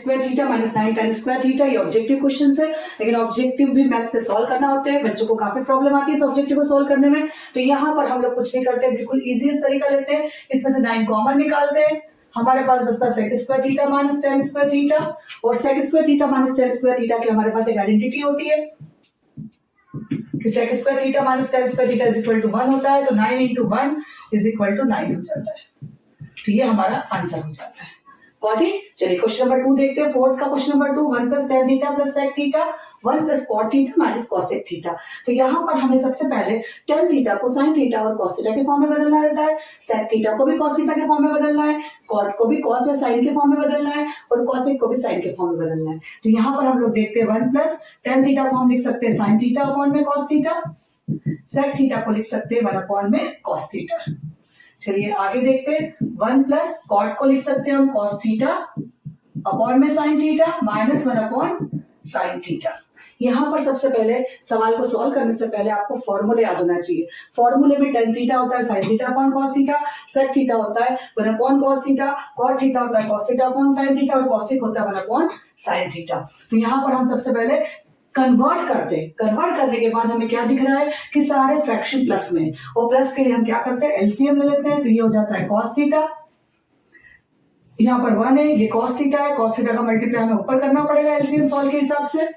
Square theta minus 9 tan square theta. ये objective question है, लेकिन ऑब्जेक्टिव भी मैथ्स पे सॉल्व करना होते हैं, बच्चों को काफी प्रॉब्लम आती है इस ऑब्जेक्टिव को सॉल्व करने में। तो यहाँ पर हम लोग कुछ नहीं करते, बिल्कुल इजीएस्ट तरीका लेते हैं, इसमें से 9 कॉमन निकालते हैं, हमारे पास बचता है sec square theta minus tan square theta. और sec square theta minus tan square theta की हमारे पास एक आइडेंटिटी होती है कि sec square theta minus tan square theta is equal to 1 होता है, तो 9 into 1 इज इक्वल टू 9 हो जाता है। तो ये हमारा आंसर हो जाता है। Got it? चलिए क्वेश्चन नंबर 2 देखते हैं। फोर्थ का question number 2, 1 plus tan theta plus sec theta 1 plus cot theta minus cosec theta. तो यहाँ पर हमें सबसे पहले tan थीटा को sin थीटा और cos थीटा के फॉर्म में बदलना रहता है, sec थीटा को भी cos थीटा के फॉर्म में बदलना है, cot को भी cos या sin के फॉर्म में बदलना है और cosec को भी sin के फॉर्म में बदलना है। तो यहाँ पर हम लोग देखते हैं 1 प्लस tan थीटा को हम लिख सकते हैं sin थीटा अपॉन में cos थीटा, sec थीटा को लिख सकते हैं 1 अपॉन में cos थीटा। चलिए आगे देखते हैं, 1 प्लस कॉट को लिख सकते हैं हम cos थीटा अपॉन में sin theta minus 1 upon sin theta. यहाँ पर सबसे पहले सवाल को सॉल्व करने से पहले आपको फॉर्मूले याद होना चाहिए। फॉर्मूले में tan थीटा होता है sin theta upon cos theta, sec theta होता है 1 upon cos theta, cot theta होता है cos theta upon sin theta और cosec होता है 1 अपॉन sin थीटा। तो यहाँ पर हम सबसे पहले कन्वर्ट करते हैं, कन्वर्ट करने के बाद हमें क्या दिख रहा है कि सारे फ्रैक्शन प्लस में, और प्लस के लिए हम क्या करते हैं एलसीएम ले लेते हैं। तो ये हो जाता है cos थीटा, यहाँ पर 1 है, ये cos थीटा है, cos थीटा का मल्टीप्लाई हमें ऊपर करना पड़ेगा एलसीएम सॉल्व के हिसाब से।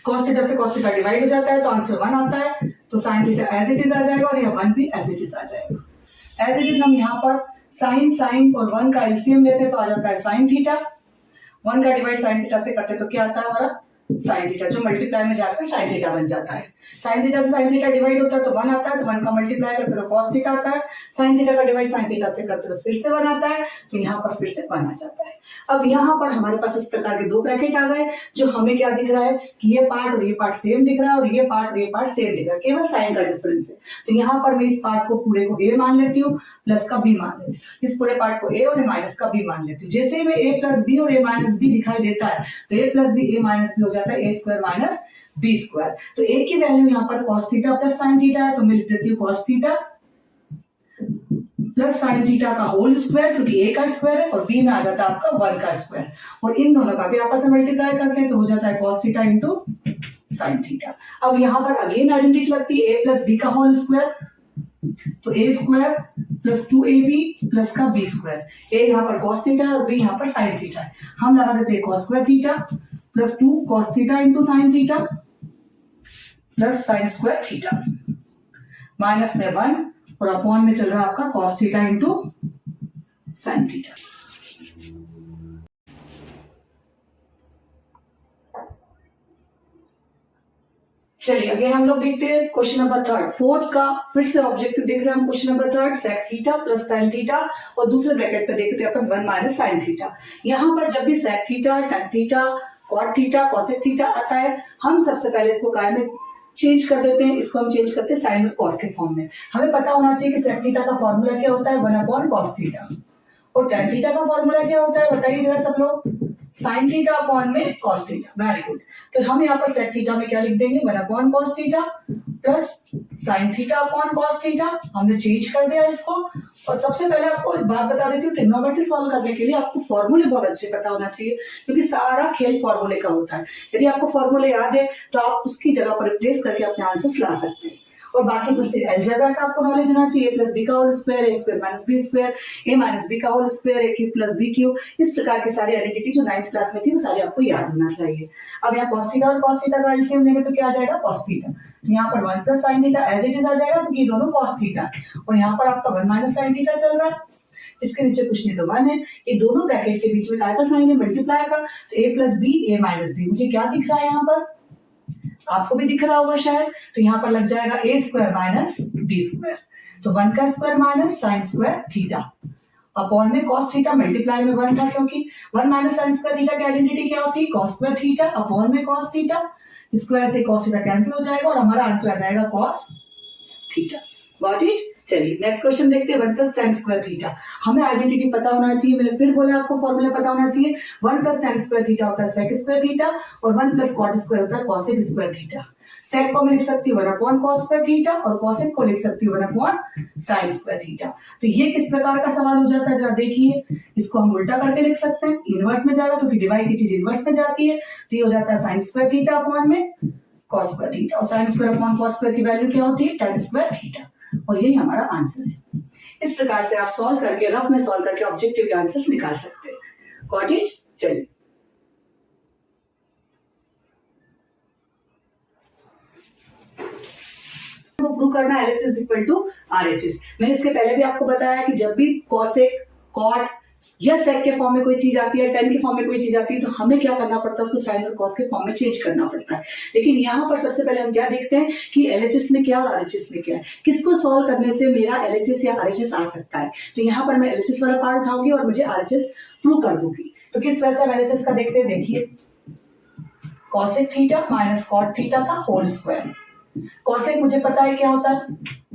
cos थीटा से cos थीटा डिवाइड हो जाता है तो आंसर 1 आता है, तो sin theta as it is आ जाएगा और ये 1 भी एज इट इज आ जाएगा। एज इट इज हम यहाँ पर sin और 1 का एलसीएम लेते हैं तो आ जाता है sin थीटा, 1 का डिवाइड sin थीटा से करते तो क्या आता है हमारा sin थीटा, जो मल्टीप्लाई में जाकर sin थीटा बन जाता है। sin थीटा से sin थीटा डिवाइड होता है तो 1 आता है, तो 1 का मल्टीप्लाई करते तो cos थीटा आता है, sin थीटा का डिवाइड sin थीटा से करते तो फिर से 1 आता है, तो यहाँ पर फिर से 1 आ जाता है। अब यहाँ पर हमारे पास इस प्रकार के दो ब्रैकेट आ गए, जो हमें क्या दिख रहा है कि ये पार्ट और ये पार्ट सेम दिख रहा है और ये पार्ट और ये पार्ट सेम दिख रहा है, केवल साइन का डिफरेंस है। तो यहाँ पर मैं इस पार्ट को पूरे को a मान लेती हूँ, प्लस का b मान लेती हूँ, इस पूरे पार्ट को a और माइनस का b मान लेती हूँ। जैसे ही मैं a प्लस b और a माइनस b दिखाई देता है तो a plus b a minus b हो जाता है a square minus b square. तो a की वैल्यू यहाँ पर cos theta plus sin theta है, तो मैं लिख देती हूँ cos theta plus sin theta का होल स्क्वायर, क्योंकि a का स्क्वायर है, और b में आ जाता है आपका 1 का स्क्वायर, और इन दोनों का भी आपस में मल्टीप्लाई करते हैं तो हो जाता है cos theta into sin theta. अब यहाँ पर अगेन आइडेंटिटी लगती है a प्लस b का होल स्क्वायर, तो a square plus 2ab plus का b स्क्वायर, a यहाँ पर cos थीटा है और b यहाँ पर sin थीटा है। हम लगा देते हैं cos square theta plus 2 cos theta into sin theta plus sin square theta, minus में 1 और अपॉन में चल रहा है आपका cos theta into sin theta. चलिए अगेन हम लोग देखते हैं क्वेश्चन नंबर 3, फोर्थ का फिर से ऑब्जेक्टिव देख रहे हैं हम। Question number 3, sec theta plus tan theta और दूसरे ब्रैकेट पे देखते हैं अपन 1 माइनस sin थीटा। यहाँ पर जब भी sec theta, tan theta, cot theta, cosec theta आता है, हम सबसे पहले इसको काय में चेंज कर देते हैं, इसको हम चेंज करते हैं साइन और कॉस के फॉर्म में। हमें पता होना चाहिए कि sec थीटा का फॉर्मूला क्या होता है 1 अपॉन cos थीटा, और tan थीटा का फॉर्मूला क्या होता है बताइए जरा सब लोग, sin थीटा अपॉन में cos थीटा। Very good. तो हम यहाँ पर sec थीटा में क्या लिख देंगे 1 upon cos theta plus sin theta upon cos theta, हमने चेंज कर दिया इसको। और सबसे पहले आपको एक बात बता देती हूँ, ट्रिग्नोमेट्री सॉल्व करने के लिए आपको फॉर्मूले बहुत अच्छे पता होना चाहिए, क्योंकि सारा खेल फॉर्मूले का होता है। यदि आपको फॉर्मूले याद है तो आप उसकी जगह पर रिप्लेस करके अपने आंसर्स ला सकते हैं। और बाकी फिर अलजेब्रा का आपको नॉलेज होना चाहिए, प्लस बी का होल स्क्वायर, ए स्क्वायर माइनस बी स्क्वायर, ए माइनस बी का होल स्क्वायर, ए क्यूब प्लस बी क्यूब, इस प्रकार की सारी आइडेंटिटी जो 9th क्लास में थी वो सारी आपको याद होना चाहिए। अब यहाँ cos थीटा और cos थीटा का एलसीएम लेंगे तो क्या आ जाएगा cos थीटा, तो यहाँ पर 1 plus sin theta as it is आ जाएगा, क्योंकि दोनों cos थीटा है, और यहाँ पर आपका 1 माइनस sin थीटा चल रहा है, इसके नीचे कुछ नहीं तो 1 है, ये दोनों ब्रैकेट के बीच में काय का साइन है मल्टीप्लाई का, तो a plus B a minus B, मुझे क्या दिख रहा है यहाँ पर, आपको भी दिख रहा होगा शायद, तो यहाँ पर लग जाएगा a square minus B square, तो 1 का square minus sin square theta upon में cos थीटा, मल्टीप्लाई में 1 था, क्योंकि 1 माइनस sin स्क्वायर थीटा की आइडेंटिटी क्या होती है cos स्क्वायर थीटा अपॉन में cos थीटा, स्क्वायर से cos थीटा कैंसिल हो जाएगा और हमारा आंसर आ जाएगा cos थीटा। Got it? चलिए नेक्स्ट क्वेश्चन देखते हैं। 1 प्लस tan स्क्वायर थीटा, हमें आइडेंटिटी पता होना चाहिए। मैंने फिर बोला आपको फॉर्मूला पता होना चाहिए। 1 प्लस tan स्क्वायर थीटा होता है सेक स्क्वायर थीटा और 1 प्लस कॉट स्क्वायर होता है कॉसेक स्क्वायर थीटा। सेक को मैं लिख सकती हूँ 1 अपॉन कॉस स्क्वायर थीटा और कॉसेक को लिख सकती हूँ 1 अपॉन साइन स्क्वायर थीटा। तो ये किस प्रकार का सवाल हो जाता है जरा देखिए, इसको हम उल्टा करके लिख सकते हैं, इनवर्स में जाएगा क्योंकि डिवाइड की चीज इनवर्स में जाती है। तो ये हो जाता है साइन स्क्वायर थीटा अपॉन में कॉस स्क्वायर थीटा और sine square upon cos square की वैल्यू क्या होती है tan स्क्वायर थीटा और यही हमारा आंसर है। इस प्रकार से आप सॉल्व करके रफ में सॉल्व करके ऑब्जेक्टिव के आंसर्स निकाल सकते हैं। Got it? चलिए प्रूव करना है LHS इक्वल टू RHS। मैंने इसके पहले भी आपको बताया कि जब भी कॉसेक कॉट या सेक के फॉर्म में कोई चीज आती है, टेन के फॉर्म में कोई चीज आती है, तो हमें क्या करना पड़ता है, उसको साइन और कॉस के फॉर्म में चेंज करना पड़ता है। लेकिन यहाँ पर सबसे पहले हम क्या देखते हैं कि LHS में क्या और RHS में क्या है, किसको सॉल्व करने से मेरा LHS या RHS आ सकता है। तो यहाँ पर मैं LHS वाला पार्ट उठाऊंगी और मुझे RHS प्रूव कर दूंगी। तो किस तरह से हम LHS का देखते हैं, देखिए cosec theta minus cot theta का होल स्क्वायर। कॉसेक मुझे पता है क्या होता है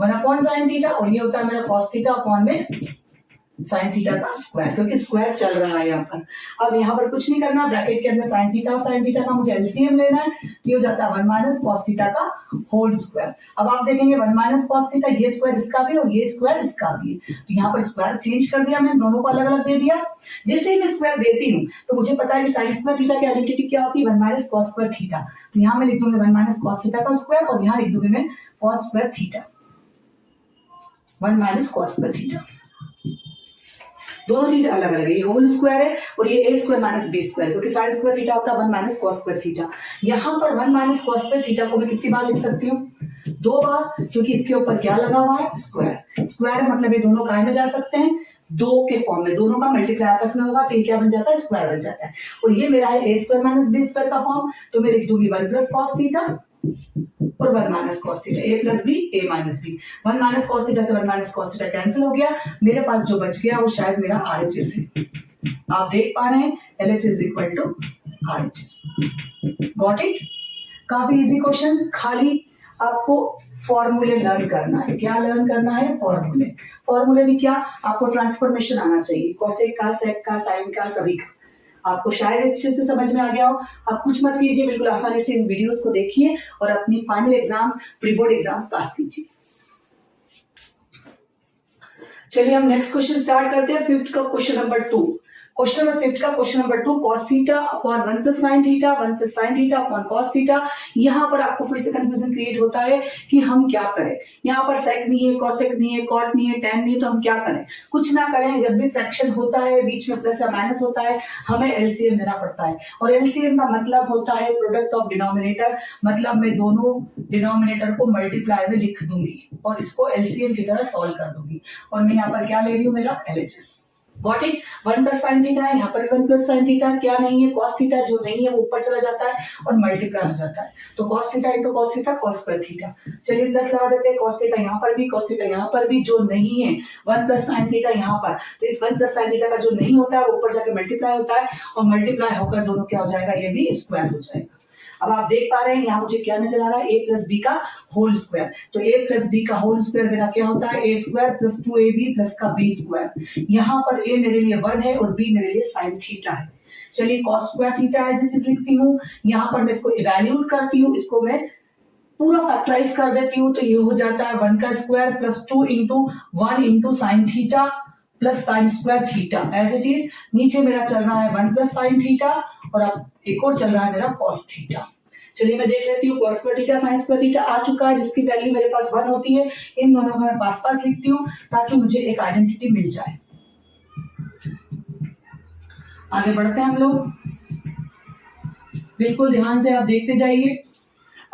1 अपॉन साइन थीटा और ये होता है मेरा कॉस थीटा अपॉन में साइन थीटा का स्क्वायर, क्योंकि स्क्वायर चल रहा है यहाँ पर। अब यहाँ पर कुछ नहीं करना, ब्रैकेट के अंदर साइन थीटा और साइन थीटा का मुझे एलसीएम लेना है। ये हो जाता है 1 माइनस कॉस थीटा का होल स्क्वायर। अब आप देखेंगे 1 माइनस कॉस थीटा, ये स्क्वायर इसका भी और ये स्क्वायर इसका भी है। तो यहाँ पर स्क्वायर चेंज कर दिया मैंने, दोनों को अलग अलग दे दिया। जैसे ही मैं स्क्वायर देती हूँ तो मुझे पता है कि साइन स्क्वायर थीटा की आइडेंटिटी क्या होती है 1 माइनस कॉस स्क्वायर थीटा। तो यहाँ मैं लिख दूंगी 1 माइनस कॉस थीटा का स्क्वायर और यहाँ लिख दूंगी मैं cos square theta 1 minus cos square theta. दोनों चीज अलग अलग है, ये होल स्क्वायर है और ये a square minus b square, क्योंकि साइन स्क्वायर थीटा होता है 1 माइनस कॉस स्क्वायर थीटा। यहाँ पर 1 माइनस कॉस स्क्वायर थीटा को मैं कितनी बार लिख सकती हूँ, 2 बार, क्योंकि इसके ऊपर क्या लगा हुआ है स्क्वायर। स्क्वायर है मतलब ये दोनों काय में जा सकते हैं 2 के फॉर्म में, दोनों का मल्टीप्लाई आपस में होगा तो ये क्या बन जाता है स्क्वायर बन जाता है। और ये मेरा है a square minus b square का फॉर्म, तो मैं लिख दूंगी 1 प्लस कॉस थीटा और 1 minus cos theta, a plus B a minus B. 1 minus cos theta से 1 माइनस कॉस थीटा कैंसिल हो गया, मेरे पास जो बच गया वो शायद मेरा RHS है। आप देख पा रहे हैं LHS equal to RHS। Got it? काफी इजी क्वेश्चन, खाली आपको फॉर्मूले लर्न करना है। क्या लर्न करना है? फॉर्मूले। फॉर्मूले में क्या, आपको ट्रांसफॉर्मेशन आना चाहिए, कोसेक का, सेक का, साइन का, सभी का। आपको शायद अच्छे से समझ में आ गया हो। आप कुछ मत कीजिए, बिल्कुल आसानी से इन वीडियोस को देखिए और अपनी final exams, pre board exams pass कीजिए। चलिए हम नेक्स्ट क्वेश्चन स्टार्ट करते हैं। 5th का क्वेश्चन नंबर 2। क्वेश्चन नंबर 5 का question number 2, cos theta upon 1 plus sine theta, 1 plus sine theta upon cos theta. यहाँ पर आपको फिर से कंफ्यूजन क्रिएट होता है कि हम क्या करें। यहाँ पर सेक नहीं है, कॉसेक नहीं है, कॉट नहीं है, टेन नहीं है, तो हम क्या करें? कुछ ना करें। जब भी फ्रैक्शन होता है, बीच में प्लस या माइनस होता है, हमें एलसीएम देना पड़ता है। और एलसीएम का मतलब होता है प्रोडक्ट ऑफ डिनोमिनेटर, मतलब मैं दोनों डिनोमिनेटर को मल्टीप्लाई में लिख दूंगी और इसको एलसीएम की तरह सॉल्व कर दूंगी। और मैं यहाँ पर क्या ले रही हूँ, मेरा LHS। Got it? 1 plus sine theta है, यहाँ पर 1 प्लस साइन थीटा क्या नहीं है, कॉस थीटा जो नहीं है वो ऊपर चला जाता है और मल्टीप्लाई हो जाता है। तो cos theta into cos theta cos square theta. चलिए प्लस लगा देते हैं, कॉस थीटा यहाँ पर भी, कॉस थीटा यहाँ पर भी, जो नहीं है 1 प्लस साइन थीटा यहाँ पर, तो इस 1 प्लस साइन थीटा का जो नहीं होता है वो ऊपर जाके मल्टीप्लाई होता है और मल्टीप्लाई होकर दोनों क्या हो जाएगा, ये भी स्क्वायर हो जाएगा। अब आप देख पा रहे हैं यहाँ मुझे क्या नजर आ रहा है, a प्लस बी का होल स्क्वायर। तो a प्लस बी का होल स्क्वायर मेरा क्या होता है, a square plus 2ab plus का b स्क्वायर। यहाँ पर a मेरे लिए 1 है और b मेरे लिए साइन थीटा है। चलिए cos square theta as it is लिखती हूँ। यहाँ पर मैं इसको इवैल्यूएट करती हूँ, इसको मैं पूरा फैक्टराइज कर देती हूँ, तो ये हो जाता है 1 का square plus 2 into 1 into sine theta plus sine square theta as it is. नीचे मेरा चल रहा है 1 प्लस साइन थीटा और अब एक और चल रहा है मेरा कॉस थीटा। चलिए मैं देख लेती हूँ, cos square theta sine square theta आ चुका है, जिसकी वैल्यू मेरे पास 1 होती है। इन दोनों को मैं पास पास लिखती हूँ ताकि मुझे एक आइडेंटिटी मिल जाए। आगे बढ़ते हैं हम लोग, बिल्कुल ध्यान से आप देखते जाइए।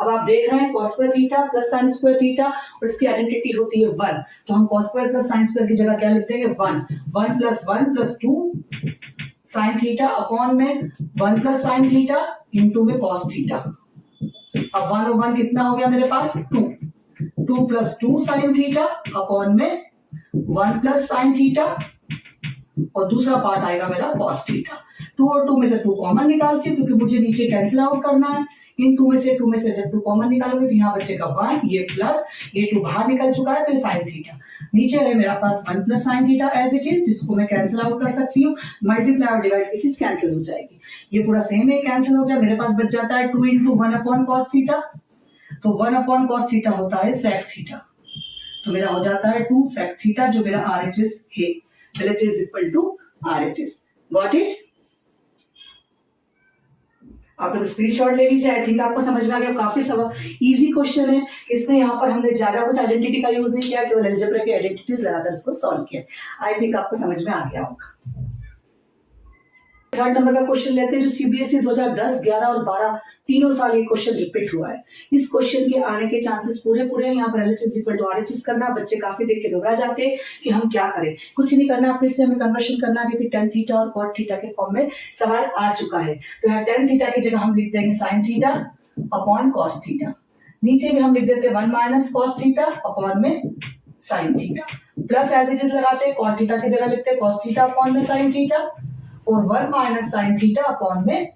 अब आप देख रहे हैं cos square theta plus sine square theta और इसकी आइडेंटिटी होती है 1। तो हम cos square plus sine square की जगह क्या लिखते हैं, 1 plus 1 plus 2 sign theta upon में 1 प्लस साइन थीटा इंटू में कॉस थीटा। अब 1 और 1 कितना हो गया मेरे पास, 2 प्लस 2 साइन थीटा अपॉन में 1 प्लस साइन थीटा और दूसरा पार्ट आएगा मेरा कॉस थीटा। 2 और 2 में से 2 कॉमन निकालती हूँ क्योंकि मुझे नीचे कैंसिल आउट करना है। इन 2 में से जब 2 कॉमन निकालोगे तो यहाँ बचेगा 1, ये प्लस, ये 2 बाहर निकल चुका है तो ये साइन थीटा। नीचे है मेरा पास 1 plus sine theta as it is, जिसको मैं कैंसिल आउट कर सकती हूँ। मल्टीप्लाई और डिवाइड की चीज कैंसिल हो जाएगी। ये पूरा सेम है, कैंसिल हो गया। मेरे पास बच जाता है 2 इंटू 1 अपॉन कॉस थीटा। तो 1 अपॉन कॉस थीटा होता है सेक थीटा। तो मेरा हो जाता है 2 सेक थीटा जो मेरा RHS है। LHS is equal to RHS। Got it? आप लोग स्क्रीनशॉट ले लीजिए। आई थिंक आपको समझ में आ गया। काफी इजी क्वेश्चन है। इसमें यहाँ पर हमने ज्यादा कुछ आइडेंटिटी का यूज नहीं किया, केवल अलजेब्रा की आइडेंटिटीज लगाकर इसको सॉल्व किया। आई थिंक आपको समझ में आ गया होगा। थर्ड नंबर का क्वेश्चन लेते हैं जो CBSE 2010, 11 और 12 तीनों साल ये क्वेश्चन रिपीट हुआ है। इस क्वेश्चन के आने के चांसेस पूरे हैं। यहाँ पर LHS इक्वल टू RHS करना। बच्चे काफी देख के घबरा जाते हैं कि हम क्या करें। कुछ नहीं करना, फिर से हमें कन्वर्शन करना है क्योंकि tan थीटा और cot थीटा के फॉर्म में सवाल आ चुका है। तो यहाँ tan थीटा की जगह हम लिख देंगे sin theta upon cos theta. नीचे भी हम लिख देते हैं 1 माइनस cos थीटा अपॉन में sin theta. Plus as it is लगाते हैं, cot थीटा की जगह लिखते हैं cos थीटा अपॉन में sin थीटा और 1 माइनस साइन थीटा अपॉन में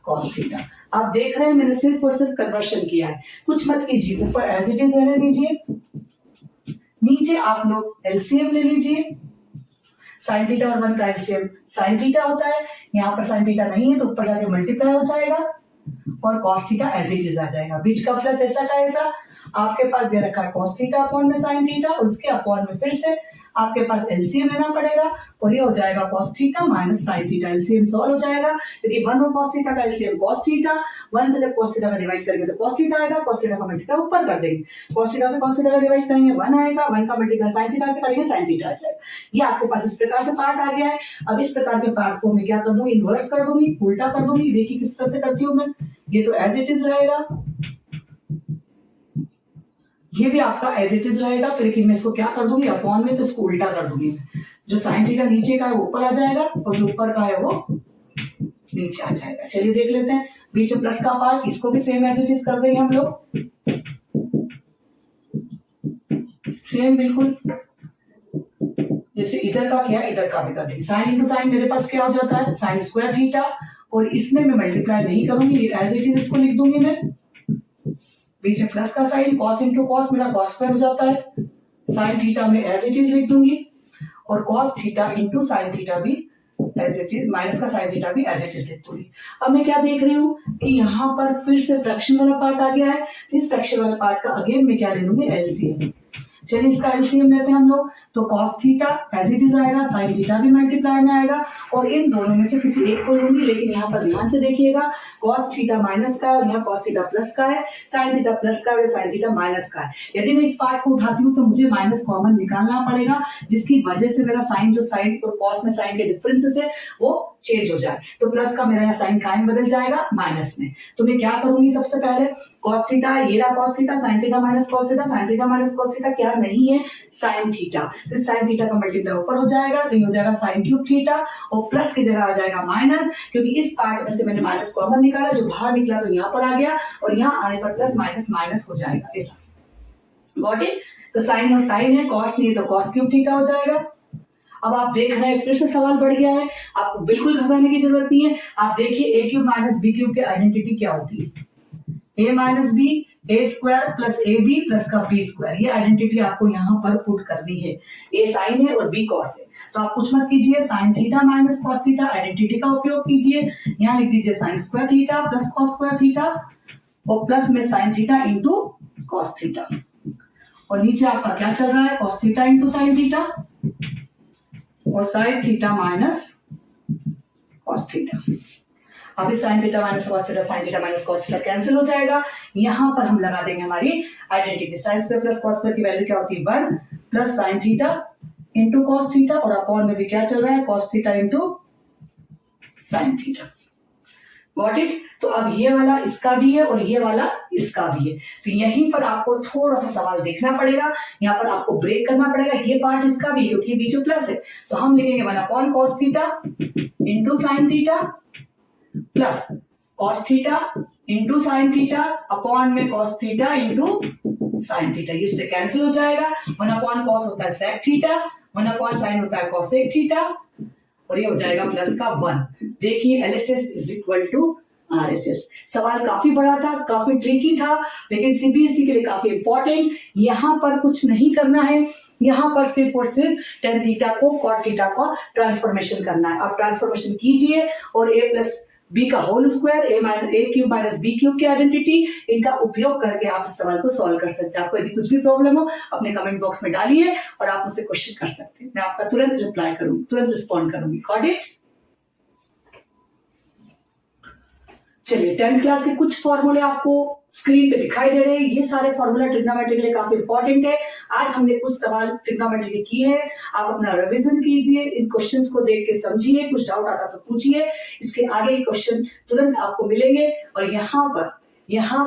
कॉस थीटा। आप देख रहे हैं मैंने सिर्फ और सिर्फ कन्वर्शन किया है। कुछ मत कीजिए, ऊपर एज इट इज रहने दीजिए। नीचे आप लोग एलसीएम ले लीजिए। साइन थीटा और 1 का एलसीएम साइन थीटा होता है। यहाँ पर साइन थीटा नहीं है तो ऊपर जाके मल्टीप्लाई हो जाएगा और cos theta as it is आ जाएगा। बीच का प्लस ऐसा का ऐसा। आपके पास दे रखा है कॉस थीटा अपॉन में साइन थीटा और उसके अपॉन में फिर से आपके पास एलसीएम लेना पड़ेगा और ये हो जाएगा cos theta minus sin theta. LCM solve हो जाएगा क्योंकि 1 और cos थीटा का एलसीएम cos थीटा। 1 से जब cos थीटा का डिवाइड करेंगे तो cos थीटा आएगा। cos थीटा का मल्टीप्लाई ऊपर कर देंगे। cos थीटा से cos थीटा का डिवाइड करेंगे 1 आएगा। 1 का मल्टीप्लाई sin थीटा से करेंगे sin थीटा आ जाएगा। ये आपके पास इस प्रकार से पार्ट आ गया है। अब इस प्रकार के पार्ट को मैं क्या कर दूंगी, इन्वर्स कर दूंगी, उल्टा कर दूंगी। देखिए किस तरह से करती हूँ मैं। ये तो एज इट इज रहेगा, ये भी आपका एज इट इज रहेगा। तो लेकिन मैं इसको क्या कर दूंगी, अपॉन में, तो इसको उल्टा कर दूंगी। जो साइन थीटा नीचे का है वो ऊपर आ जाएगा और जो ऊपर का है वो नीचे आ जाएगा। चलिए देख लेते हैं। बीच में प्लस का पार्ट, इसको भी सेम एज इट इज कर देंगे हम लोग, सेम बिल्कुल जैसे इधर का किया इधर का भी कर देंगे। साइन इंटू साइन मेरे पास क्या हो जाता है, साइन स्क्वायर थीटा। और इसमें मैं मल्टीप्लाई नहीं करूंगी, एज इट इज इसको लिख दूंगी मैं। बीच में प्लस का साइन, कॉस इंटू कॉस मेरा कॉस स्क्वायर हो जाता है। साइन थीटा में एज इट इज लिख दूंगी और cos theta into sine theta भी एज इट इज, माइनस का साइन थीटा भी एज इट इज लिख दूंगी। अब मैं क्या देख रही हूँ कि यहाँ पर फिर से फ्रैक्शन वाला पार्ट आ गया है। तो इस फ्रैक्शन वाले पार्ट का अगेन मैं क्या ले लूंगी, एलसीएम। चलिए इसका एलसीएम लेते हैं हम लोग। तो cos theta as it is आएगा, sin थीटा भी मल्टीप्लाई में आएगा और इन दोनों में से किसी एक को लूंगी। लेकिन यहाँ पर ध्यान से देखिएगा, cos थीटा माइनस का है और यहाँ cos थीटा प्लस का है, sin थीटा प्लस का है, sin थीटा माइनस का है। यदि मैं इस पार्ट को उठाती हूँ तो मुझे माइनस कॉमन निकालना पड़ेगा, जिसकी वजह से मेरा साइन जो साइन और cos में साइन के डिफरेंसेस है वो चेंज हो जाए। तो प्लस का मेरा यहाँ साइन कायम बदल जाएगा माइनस में। तो मैं क्या करूंगी, सबसे पहले cos थीटा, ये रहा cos theta, sin theta minus cos theta, sin theta minus cos theta क्या नहीं है, sin थीटा। तो sin थीटा का मल्टीप्लाई ऊपर हो जाएगा तो ये हो जाएगा sin क्यूब थीटा और प्लस की जगह आ जाएगा माइनस, क्योंकि इस पार्ट में से मैंने माइनस कॉमन निकाला, जो बाहर निकला तो यहाँ पर आ गया और यहाँ आने पर प्लस माइनस माइनस हो जाएगा ऐसा। Got it? तो साइन और साइन है, cos नहीं है तो cos क्यूब थीटा हो जाएगा। अब आप देख रहे हैं फिर से सवाल बढ़ गया है, आपको बिल्कुल घबराने की जरूरत नहीं है। आप देखिए a cube minus B cube की आइडेंटिटी क्या होती है, a minus B, A square plus A B plus का बी स्क्वायर। ये आइडेंटिटी आपको यहाँ पर पुट करनी है। a साइन है और b कॉस है, तो आप कुछ मत कीजिए, sine theta minus cos theta identity का उपयोग कीजिए। यहाँ लिख दीजिए sine square theta plus cos square theta और प्लस में sine theta into cos theta और नीचे आपका क्या चल रहा है, cos theta into sine theta और sine theta minus cos theta. अब इस sine theta minus cos theta, sine theta minus cos theta cancel हो जाएगा। यहाँ पर हम लगा देंगे हमारी identity, sine square plus cos square की वैल्यू क्या होती है 1 plus sine theta into cos theta और अपॉन में भी क्या चल रहा है, cos theta into sine theta. Got it? तो अब ये वाला इसका भी है और ये वाला इसका भी है। तो यहीं पर आपको थोड़ा सा सवाल देखना पड़ेगा, यहाँ पर आपको ब्रेक करना पड़ेगा। ये पार्ट इसका भी है क्योंकि ये बीच में प्लस है, तो हम लिखेंगे 1 upon cos theta into sine theta plus cos theta into sine theta upon में cos theta into sine theta. ये इससे कैंसिल हो जाएगा। 1 अपॉन कॉस होता है सेक थीटा, 1 अपॉन साइन होता है कॉसेक थीटा और ये हो जाएगा प्लस का 1। देखिए LHS is equal to RHS। सवाल काफी बड़ा था, काफी ट्रिकी था, लेकिन CBSE के लिए काफी इंपॉर्टेंट। यहाँ पर कुछ नहीं करना है, यहाँ पर सिर्फ और सिर्फ tan थीटा को cot थीटा का ट्रांसफॉर्मेशन करना है। आप ट्रांसफॉर्मेशन कीजिए और a प्लस बी का whole square, a cube minus B cube की आइडेंटिटी, इनका उपयोग करके आप इस सवाल को सॉल्व कर सकते हैं। आपको यदि कुछ भी प्रॉब्लम हो अपने कमेंट बॉक्स में डालिए और आप उससे क्वेश्चन कर सकते हैं। मैं आपका तुरंत रिप्लाई करूंगी, तुरंत रिस्पॉन्ड करूंगी। Got it? चलिए 10th क्लास के कुछ फॉर्मूले आपको स्क्रीन पे दिखाई दे रहे हैं। ये सारे फॉर्मूला ट्रिग्नोमेट्री के लिए काफी इंपॉर्टेंट है। आज हमने कुछ सवाल ट्रिग्नोमेट्री के किए हैं। आप अपना रिवीजन कीजिए, इन क्वेश्चंस को देख के समझिए, कुछ डाउट आता तो पूछिए। इसके आगे क्वेश्चन तुरंत आपको मिलेंगे। और यहाँ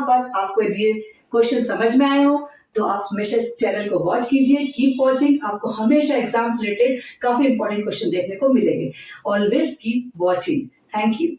पर आपको यदि क्वेश्चन समझ में आए हो तो आप हमेशा इस चैनल को वॉच कीजिए। कीप वॉचिंग, आपको हमेशा एग्जाम्स रिलेटेड काफी इंपॉर्टेंट क्वेश्चन देखने को मिलेंगे। Always keep watching. Thank you.